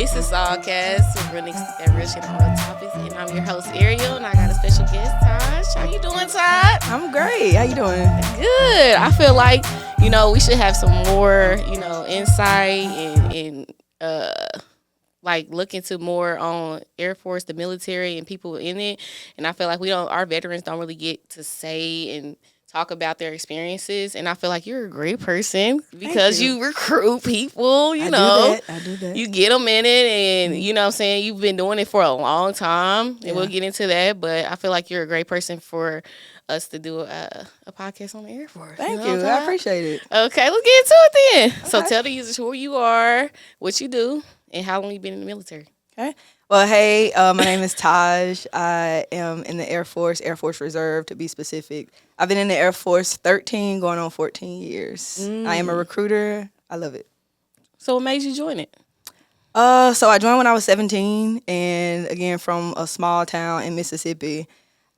It's the SawCast. We're really that real shit on the topics, and I'm your host Ariel, and I got a special guest, Taj. How you doing, Todd? I'm great. How you doing? Good. I feel like we should have some more insight and like look into more on Air Force, the military, and people in it. And I feel like our veterans don't really get to say and talk about their experiences. And I feel like you're a great person because you recruit people, I do that. You get them in it, and you know what I'm saying, you've been doing it for a long time, and we'll get into that. But I feel like you're a great person for us to do a podcast on the Air Force. Thank you. I appreciate it. Okay, let's get into it then. Okay. So tell the users who you are, what you do, and how long you've been in the military. Okay. Well, hey, my name is Taj. I am in the Air Force Reserve to be specific. I've been in the Air Force 13, going on 14 years. I am a recruiter. I love it. So what made you join it? So I joined when I was 17, and again, from a small town in Mississippi.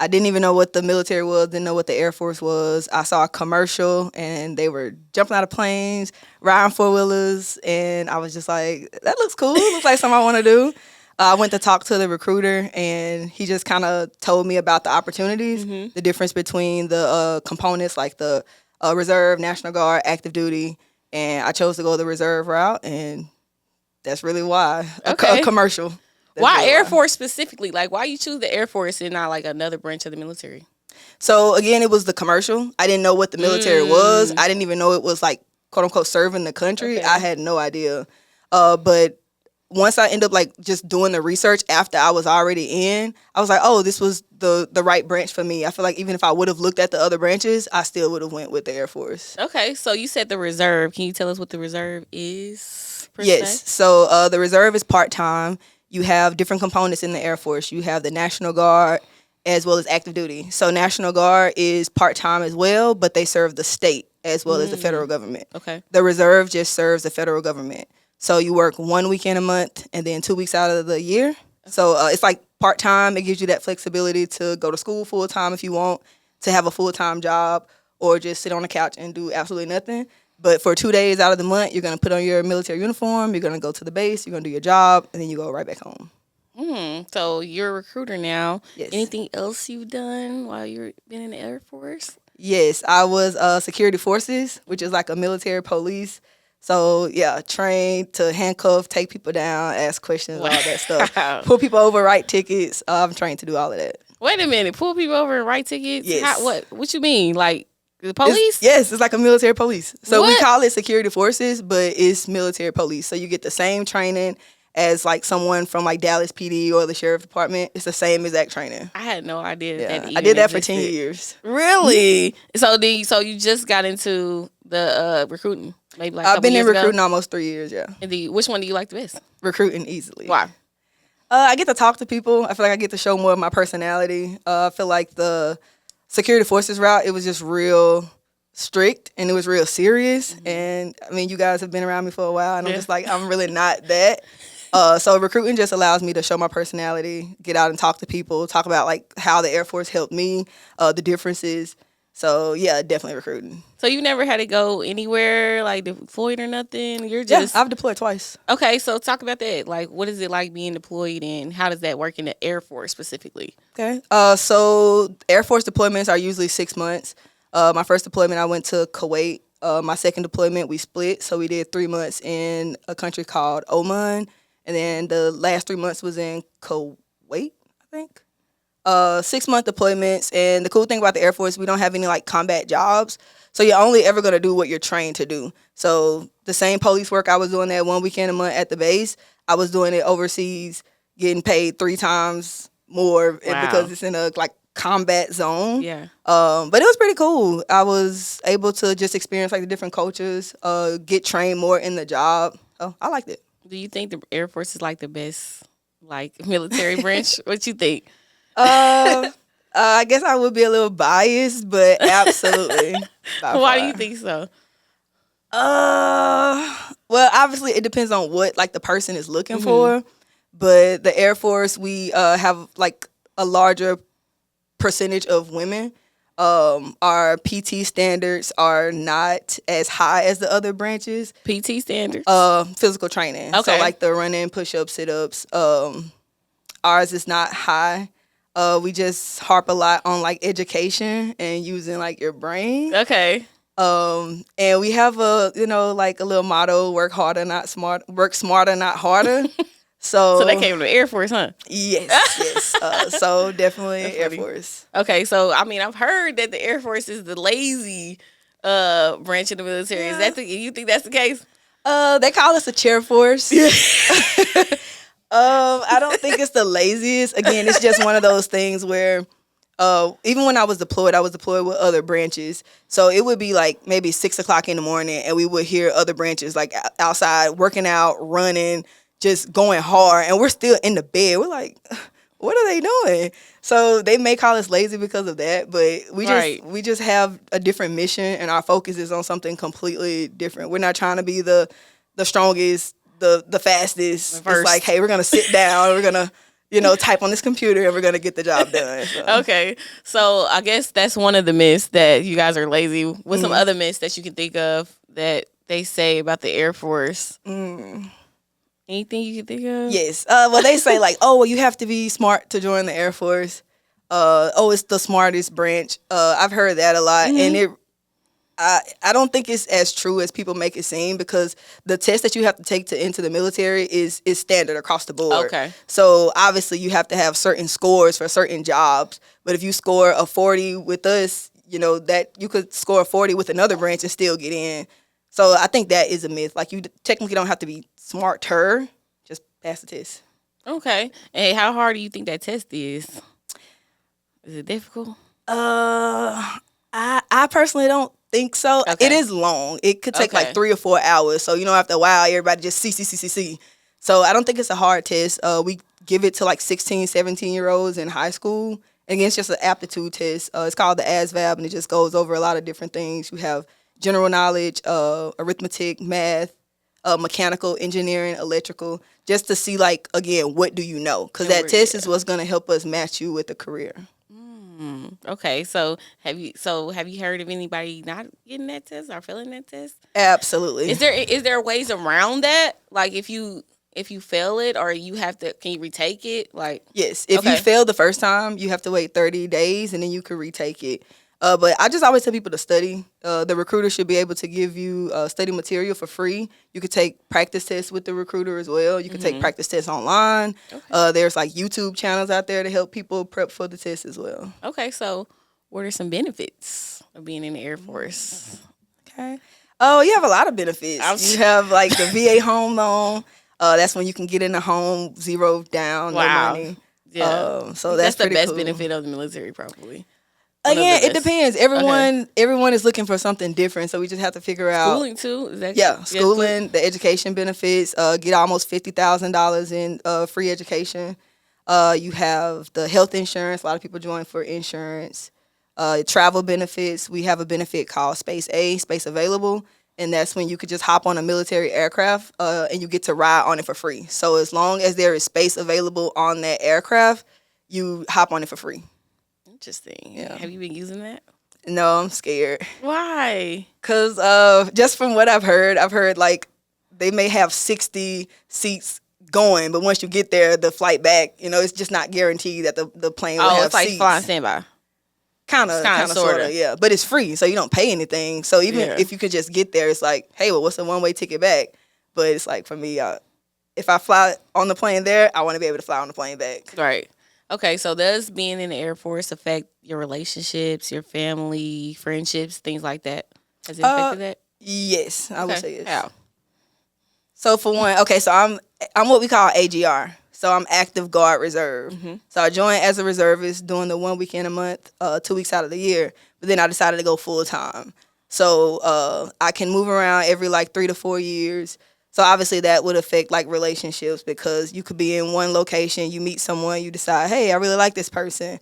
I didn't even know what the military was, didn't know what the Air Force was. I saw a commercial, and they were jumping out of planes, riding four-wheelers, and I was just like, that looks cool. Looks like something I want to do. I went to talk to the recruiter, and he just kind of told me about the opportunities, the difference between the components, like the Reserve, National Guard, active duty, and I chose to go the Reserve route, and that's really why. Okay. A commercial. Why Air Force specifically? Like, why you choose the Air Force and not like another branch of the military? So again, it was the commercial. I didn't know what the military was. I didn't even know it was like quote unquote serving the country. Okay. I had no idea. But once I ended up like just doing the research after I was already in, I was like, oh, this was the right branch for me. I feel like even if I would have looked at the other branches, I still would have went with the Air Force. Okay, so you said the Reserve. Can you tell us what the Reserve is? Yes. So the Reserve is part-time. You have different components in the Air Force. You have the National Guard as well as active duty. So National Guard is part-time as well, but they serve the state as well as the federal government. Okay. The Reserve just serves the federal government. So you work 1 weekend a month and then 2 weeks out of the year. So it's like part-time. It gives you that flexibility to go to school full-time if you want, to have a full-time job, or just sit on the couch and do absolutely nothing. But for 2 days out of the month, you're going to put on your military uniform, you're going to go to the base, you're going to do your job, and then you go right back home. So you're a recruiter now. Yes. Anything else you've done while you've been in the Air Force? Yes, I was security forces, which is like a military police. So, yeah, trained to handcuff, take people down, ask questions, all that stuff. Pull people over, write tickets. I'm trained to do all of that. Wait a minute. Pull people over and write tickets? Yes. What you mean? Like the police? It's like a military police. So What? we call it security forces, but it's military police. So you get the same training as like someone from like Dallas PD or the sheriff department. It's the same exact training. I had no idea Yeah, that I did that existed. for 10 years. Really? So you just got into the recruiting? Maybe like a I've couple been in years ago? recruiting almost 3 years, yeah. And which one do you like the best? Recruiting easily. Why? I get to talk to people. I feel like I get to show more of my personality. I feel like the security forces route, it was just real strict and it was real serious. And I mean, you guys have been around me for a while, and I'm just like, I'm really not that. So recruiting just allows me to show my personality, get out and talk to people, talk about like how the Air Force helped me, the differences. So yeah, definitely recruiting. So you never had to go anywhere, like deployed or nothing? You're just... Yeah, I've deployed twice. Okay, so talk about that. Like, what is it like being deployed, and how does that work in the Air Force specifically? Okay. So Air Force deployments are usually 6 months. My first deployment, I went to Kuwait. My second deployment, we split. So we did 3 months in a country called Oman. And then the last 3 months was in Kuwait, I think. 6 month deployments. And the cool thing about the Air Force, we don't have any like combat jobs. So you're only ever going to do what you're trained to do. So the same police work I was doing that 1 weekend a month at the base, I was doing it overseas, getting paid 3 times more because it's in a like combat zone. Yeah. But it was pretty cool. I was able to just experience like the different cultures, get trained more in the job. Oh, I liked it. Do you think the Air Force is like the best like military branch? What you think? I guess I would be a little biased, but absolutely. Why do you think so? Well, obviously it depends on what like the person is looking for. But the Air Force, we have like a larger percentage of women. Our PT standards are not as high as the other branches. PT standards. Physical training. Okay. So like the running, push-ups, sit-ups. Ours is not high. We just harp a lot on like education and using like your brain. Okay. And we have a like a little motto: work smarter, not harder. So that came from the Air Force, huh? Yes. So definitely Air funny. Force. Okay, so I mean, I've heard that the Air Force is the lazy branch of the military. Is that you think that's the case? They call us a chair force. I don't think it's the laziest. Again, it's just one of those things where even when I was deployed with other branches. So it would be like maybe 6 o'clock in the morning and we would hear other branches like outside working out, running, just going hard. And we're still in the bed. We're like, what are they doing? So they may call us lazy because of that, but we just have a different mission and our focus is on something completely different. We're not trying to be the strongest, the fastest. It's like, hey, we're gonna sit down, we're gonna type on this computer and we're gonna get the job done. So. Okay, so I guess that's one of the myths that you guys are lazy. What's some other myths that you can think of that they say about the Air Force? Anything you can think of? Yes. Well, they say like, oh, well, you have to be smart to join the Air Force. It's the smartest branch. I've heard that a lot, and I don't think it's as true as people make it seem because the test that you have to take to enter the military is standard across the board. Okay. So obviously you have to have certain scores for certain jobs. But if you score a 40 with us, that you could score a 40 with another branch and still get in. So I think that is a myth. Like you technically don't have to be smarter, just pass the test. Okay. And how hard do you think that test is? Is it difficult? I personally don't think so. Okay. It is long. It could take like 3 or 4 hours. So, after a while, everybody just see. So I don't think it's a hard test. We give it to like 16, 17-year-olds in high school. And again, it's just an aptitude test. It's called the ASVAB, and it just goes over a lot of different things. You have general knowledge, arithmetic, math, mechanical, engineering, electrical, just to see, like, again, what do you know? Because that test is what's going to help us match you with a career. Okay, so have you heard of anybody not getting that test or failing that test? Absolutely. Is there ways around that? Like if you fail it, or can you retake it? Like yes, if you fail the first time, you have to wait 30 days and then you can retake it. But I just always tell people to study. The recruiter should be able to give you study material for free. You could take practice tests with the recruiter as well. You could take practice tests online. Okay. There's like YouTube channels out there to help people prep for the test as well. Okay, so what are some benefits of being in the Air Force? Okay. Oh, you have a lot of benefits. You have like the VA home loan. That's when you can get in a home, zero down, no money. Yeah. So that's the best cool. benefit of the military, probably. Again, it depends. Everyone is looking for something different, so we just have to figure out. Schooling too? Schooling, the education benefits. Get almost $50,000 in free education. You have the health insurance. A lot of people join for insurance. Travel benefits. We have a benefit called Space Available, and that's when you could just hop on a military aircraft and you get to ride on it for free. So as long as there is space available on that aircraft, you hop on it for free. Interesting. Yeah. Have you been using that? No, I'm scared. Why? Because just from what I've heard like they may have 60 seats going, but once you get there, the flight back, it's just not guaranteed that the plane will have seats. Oh, it's like flying standby. Kind of, sort of, yeah. But it's free, so you don't pay anything. So even if you could just get there, it's like, hey, well, what's the one-way ticket back? But it's like, for me, if I fly on the plane there, I want to be able to fly on the plane back. Right. Okay, so does being in the Air Force affect your relationships, your family, friendships, things like that? Has it affected that? Yes, I would say yes. How? So for one, so I'm what we call AGR. So I'm active guard reserve. Mm-hmm. So I joined as a reservist doing the 1 weekend a month, 2 weeks out of the year. But then I decided to go full time. So I can move around every like 3 to 4 years. So obviously that would affect like relationships because you could be in one location, you meet someone, you decide, hey, I really like this person.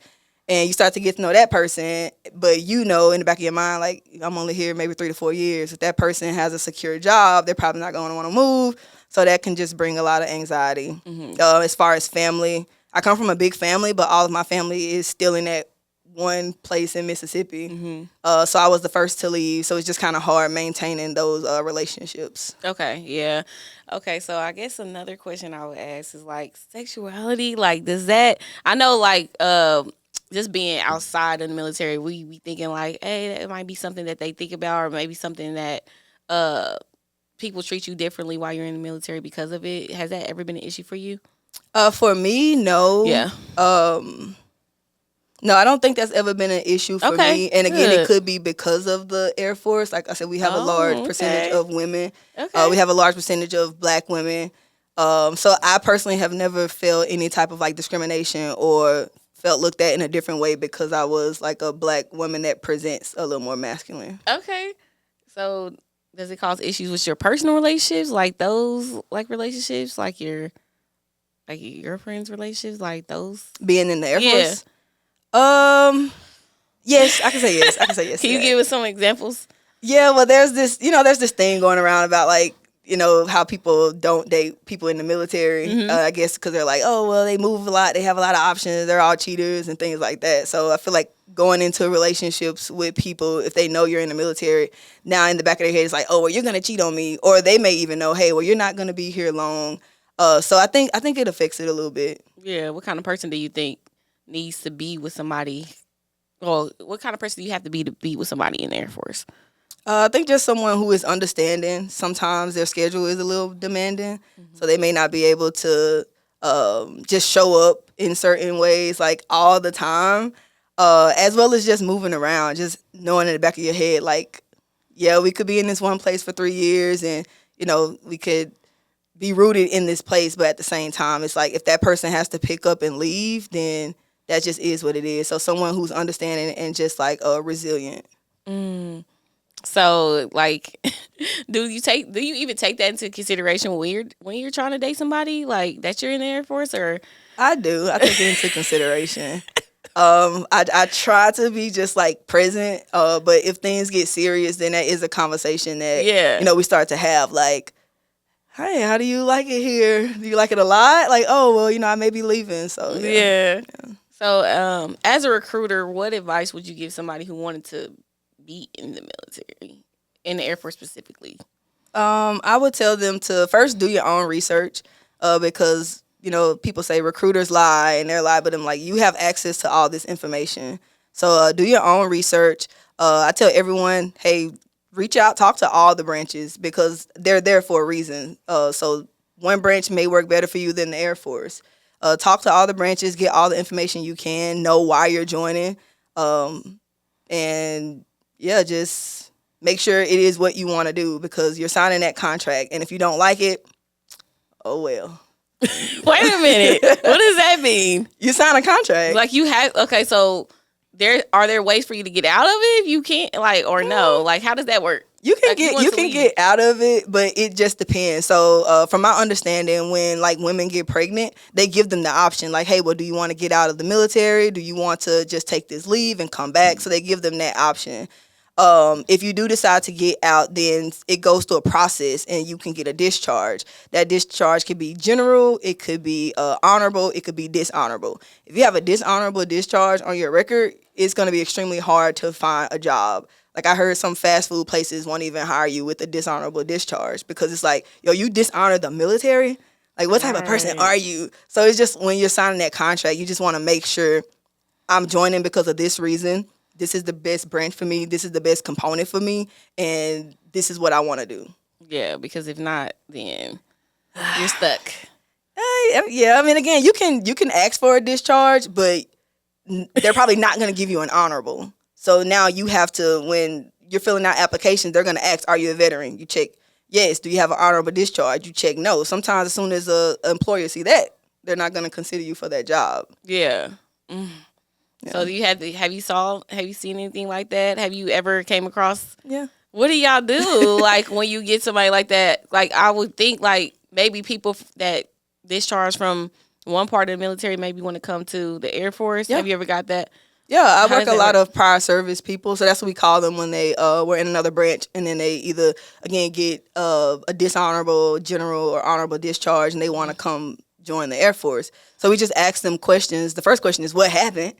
And you start to get to know that person, but in the back of your mind, like, I'm only here maybe 3 to 4 years. If that person has a secure job, they're probably not going to want to move. So that can just bring a lot of anxiety. Mm-hmm. As far as family, I come from a big family, but all of my family is still in that one place in Mississippi. Mm-hmm. So I was the first to leave. So it's just kind of hard maintaining those relationships. Okay, yeah. Okay, so I guess another question I would ask is like sexuality. Like, does that? I know, like, just being outside of the military, we be thinking like, hey, that might be something that they think about, or maybe something that people treat you differently while you're in the military because of it. Has that ever been an issue for you? For me, no. Yeah. No, I don't think that's ever been an issue for Okay, me. And again, good. it could be because of the Air Force. Like I said, we have a large percentage of women. Okay. We have a large percentage of Black women. So I personally have never felt any type of like discrimination or felt looked at in a different way because I was like a Black woman that presents a little more masculine. Okay. So does it cause issues with your personal relationships, like those like relationships, like your friends' relationships, like those? Being in the Air Yeah. Force? Yes, I can say yes. Can you give us some examples? Yeah, well, there's this thing going around about like, how people don't date people in the military. Mm-hmm. I guess because they're like, oh, well, they move a lot, they have a lot of options, they're all cheaters and things like that. So I feel like going into relationships with people, if they know you're in the military, now in the back of their head it's like, oh, well, you're gonna cheat on me, or they may even know, hey, well, you're not gonna be here long. So I think it affects it a little bit. Yeah. What kind of person do you think needs to be with somebody? Well, what kind of person do you have to be with somebody in the Air Force? I think just someone who is understanding. Sometimes their schedule is a little demanding, so they may not be able to just show up in certain ways like all the time, as well as just moving around, just knowing in the back of your head like, yeah, we could be in this one place for 3 years and, we could be rooted in this place, but at the same time, it's like if that person has to pick up and leave, then that just is what it is. So someone who's understanding and just like resilient. So, like, do you even take that into consideration when you're trying to date somebody, like that you're in the Air Force, or? I do. I take it into consideration. I try to be just like present, but if things get serious, then that is a conversation that we start to have. Like, hey, how do you like it here? Do you like it a lot? Like, oh, well, I may be leaving. So yeah. So, as a recruiter, what advice would you give somebody who wanted to be in the military, in the Air Force specifically? I would tell them to first do your own research, because people say recruiters lie and they're lie, but I'm like, you have access to all this information. So do your own research. I tell everyone, hey, reach out, talk to all the branches because they're there for a reason. So one branch may work better for you than the Air Force. Talk to all the branches, get all the information you can, know why you're joining, and yeah, just make sure it is what you want to do because you're signing that contract, and if you don't like it, oh well. Wait a minute, what does that mean? You sign a contract. Like you have so are there ways for you to get out of it if you can't, like, or no? Like, how does that work? You can get out of it, but it just depends. So, from my understanding, when like women get pregnant, they give them the option, like, hey, well, do you want to get out of the military? Do you want to just take this leave and come back? So they give them that option. If you do decide to get out, then it goes through a process and you can get a discharge. That discharge could be general, it could be honorable, it could be dishonorable. If you have a dishonorable discharge on your record, it's going to be extremely hard to find a job. Like I heard some fast food places won't even hire you with a dishonorable discharge because it's like, yo, you dishonor the military? Like what type of person are you? So it's just when you're signing that contract, you just want to make sure I'm joining because of this reason. This is the best branch for me. This is the best component for me. And this is what I want to do. Yeah, because if not, then you're stuck. Yeah, I mean, again, you can ask for a discharge, but they're probably not going to give you an honorable. So now you have to, when you're filling out applications, they're going to ask, are you a veteran? You check, yes. Do you have an honorable discharge? You check, no. Sometimes as soon as an employer see that, they're not going to consider you for that job. Yeah. Yeah. So do you have you seen anything like that? Have you ever came across? Yeah. What do y'all do? Like when you get somebody like that? Like I would think like maybe people that discharge from one part of the military maybe want to come to the Air Force. Yeah. Have you ever got that? Yeah, I work a lot of prior service people, so that's what we call them when they were in another branch, and then they either again get a dishonorable, general, or honorable discharge, and they want to come join the Air Force. So we just ask them questions. The first question is, what happened?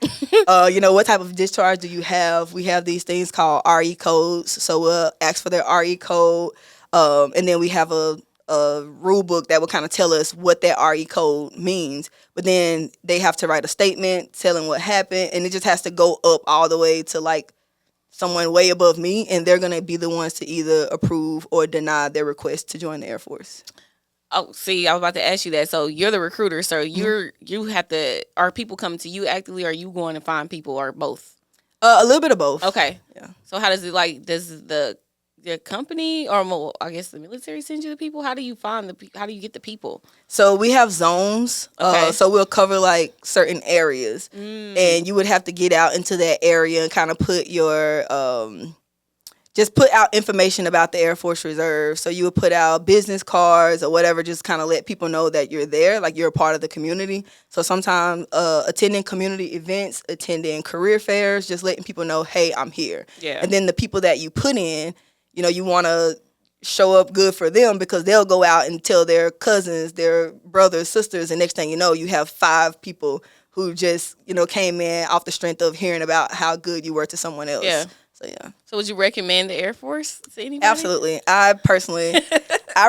What type of discharge do you have? We have these things called RE codes. So we'll ask for their RE code. And then we have a rule book that will kind of tell us what that RE code means. But then they have to write a statement telling what happened. And it just has to go up all the way to like someone way above me. And they're going to be the ones to either approve or deny their request to join the Air Force. Oh, see, I was about to ask you that. So you're the recruiter. So you have to. Are people coming to you actively? Or are you going to find people, or both? A little bit of both. Okay. Yeah. So how does it like? Does the company or more, I guess the military send you the people? How do you find how do you get the people? So we have zones. Okay. So we'll cover like certain areas, and you would have to get out into that area and kind of put your just put out information about the Air Force Reserve. So you would put out business cards or whatever, just kind of let people know that you're there, like you're a part of the community. So sometimes attending community events, attending career fairs, just letting people know, hey, I'm here. Yeah. And then the people that you put in, you want to show up good for them because they'll go out and tell their cousins, their brothers, sisters, and next thing you know, you have 5 people who just, came in off the strength of hearing about how good you were to someone else. Yeah. So, yeah. So would you recommend the Air Force to anybody? Absolutely. I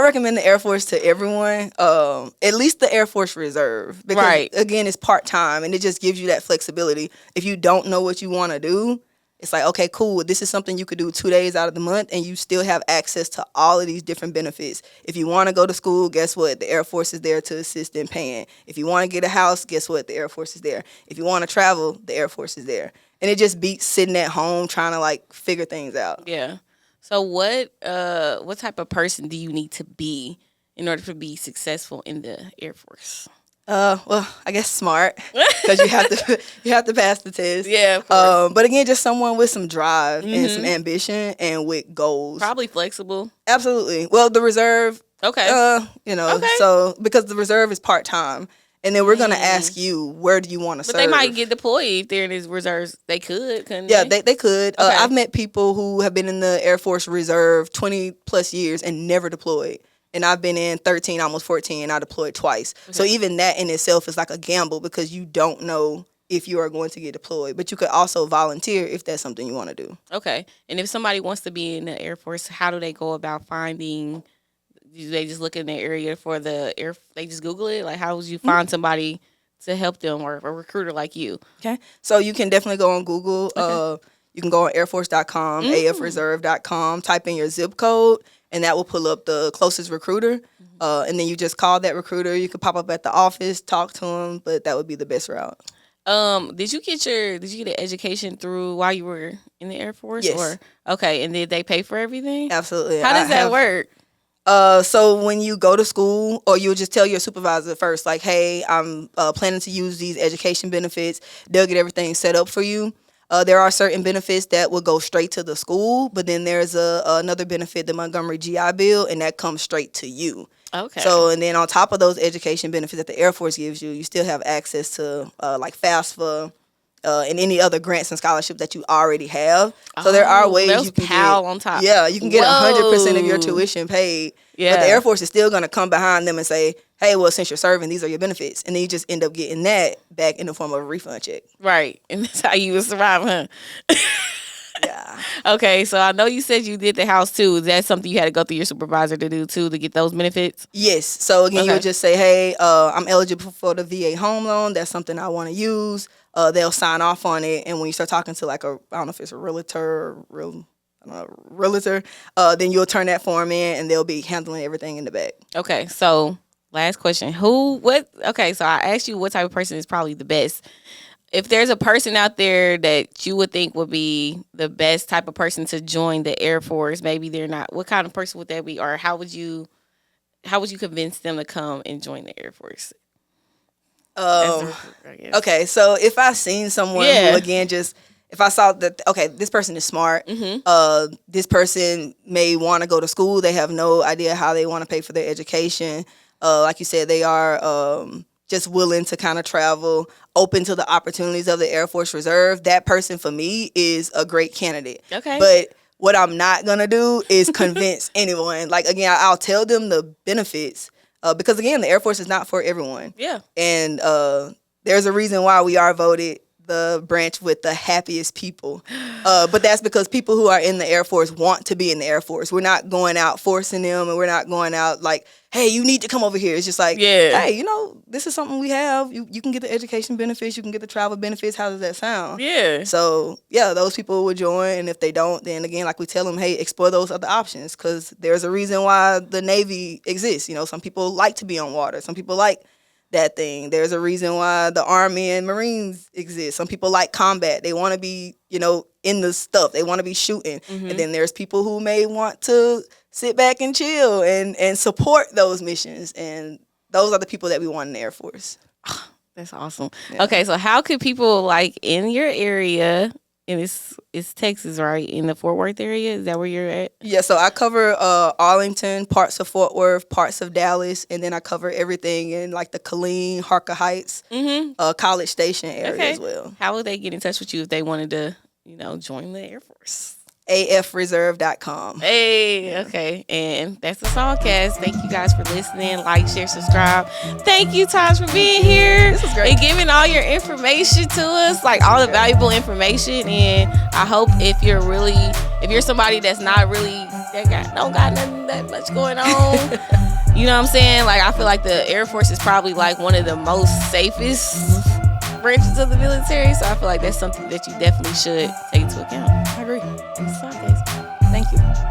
recommend the Air Force to everyone, at least the Air Force Reserve. Because, right. Again, it's part-time, and it just gives you that flexibility. If you don't know what you want to do, it's like, okay, cool. This is something you could do 2 days out of the month, and you still have access to all of these different benefits. If you want to go to school, guess what? The Air Force is there to assist in paying. If you want to get a house, guess what? The Air Force is there. If you want to travel, the Air Force is there. And it just beats sitting at home trying to like figure things out. Yeah. So what type of person do you need to be in order to be successful in the Air Force? Well, I guess smart, because you have to pass the test. Yeah, of course. But again, just someone with some drive and some ambition and with goals. Probably flexible. Absolutely. Well, the reserve. Okay. Okay. So because the reserve is part-time. And then we're going to ask you, where do you want to serve? But they might get deployed if they're in these reserves. They could, couldn't they? they? Yeah, they could. Okay. I've met people who have been in the Air Force Reserve 20 plus years and never deployed. And I've been in 13, almost 14, and I deployed twice. Okay. So even that in itself is like a gamble because you don't know if you are going to get deployed. But you could also volunteer if that's something you want to do. Okay. And if somebody wants to be in the Air Force, how do they go about finding? Do they just look in the area for the air? They just Google it? Like, how would you find somebody to help them, or a recruiter like you? Okay. So you can definitely go on Google. Okay. You can go on airforce.com, afreserve.com, type in your zip code, and that will pull up the closest recruiter. And then you just call that recruiter. You can pop up at the office, talk to them, but that would be the best route. Did you get an education through while you were in the Air Force? Yes. Okay, and did they pay for everything? Absolutely. How does that work? So when you go to school, or you'll just tell your supervisor first, like, hey, I'm planning to use these education benefits. They'll get everything set up for you. There are certain benefits that will go straight to the school, but then there's another benefit, the Montgomery GI Bill, and that comes straight to you. Okay. So, and then on top of those education benefits that the Air Force gives you, you still have access to like FAFSA and any other grants and scholarships that you already have. So there are ways you can get on top. Yeah, you can get 100% of your tuition paid. Yeah. But the Air Force is still going to come behind them and say, hey, well, since you're serving, these are your benefits. And then you just end up getting that back in the form of a refund check. Right. And that's how you would survive, huh? Yeah. Okay, so I know you said you did the house too. Is that something you had to go through your supervisor to do too, to get those benefits? Yes. So again, you would just say, hey, I'm eligible for the VA home loan. That's something I want to use. They'll sign off on it. And when you start talking to like I don't know if it's a realtor or then you'll turn that form in and they'll be handling everything in the back. Okay, so last question. Okay, so I asked you what type of person is probably the best. If there's a person out there that you would think would be the best type of person to join the Air Force, maybe they're not, what kind of person would that be? Or how would you convince them to come and join the Air Force? Okay, so if I seen someone who, again, just if I saw that, okay, this person is smart, this person may want to go to school, they have no idea how they want to pay for their education. Like you said, they are just willing to kind of travel, open to the opportunities of the Air Force Reserve. That person, for me, is a great candidate. Okay. But what I'm not going to do is convince anyone. Like, again, I'll tell them the benefits. because again, the Air Force is not for everyone. Yeah. And there's a reason why we are voted the branch with the happiest people. But that's because people who are in the Air Force want to be in the Air Force. We're not going out forcing them, and we're not going out like, hey, you need to come over here. It's just like, hey, you know, this is something we have. You can get the education benefits. You can get the travel benefits. How does that sound? Yeah. So, yeah, those people will join. And if they don't, then again, like we tell them, hey, explore those other options, because there's a reason why the Navy exists. You know, some people like to be on water. Some people like that thing. There's a reason why the Army and Marines exist. Some people like combat. They want to be, you know, in the stuff. They want to be shooting. And then there's people who may want to sit back and chill and support those missions. And those are the people that we want in the Air Force. That's awesome. Yeah. Okay, so how could people like in your area, and it's Texas, right? In the Fort Worth area? Is that where you're at? Yeah, so I cover Arlington, parts of Fort Worth, parts of Dallas, and then I cover everything in like the Killeen, Harker Heights, College Station area as well. How would they get in touch with you if they wanted to, you know, join the Air Force? AFreserve.com. Hey, okay. And that's the SawCast. Thank you guys for listening. Like, share, subscribe. Thank you, Taj, for being here. This was great. And giving all your information to us, like all the valuable information. And I hope if you're somebody that's not really, don't got nothing that much going on, you know what I'm saying? Like, I feel like the Air Force is probably like one of the most safest branches of the military. So I feel like that's something that you definitely should take into account. I agree. Thank you.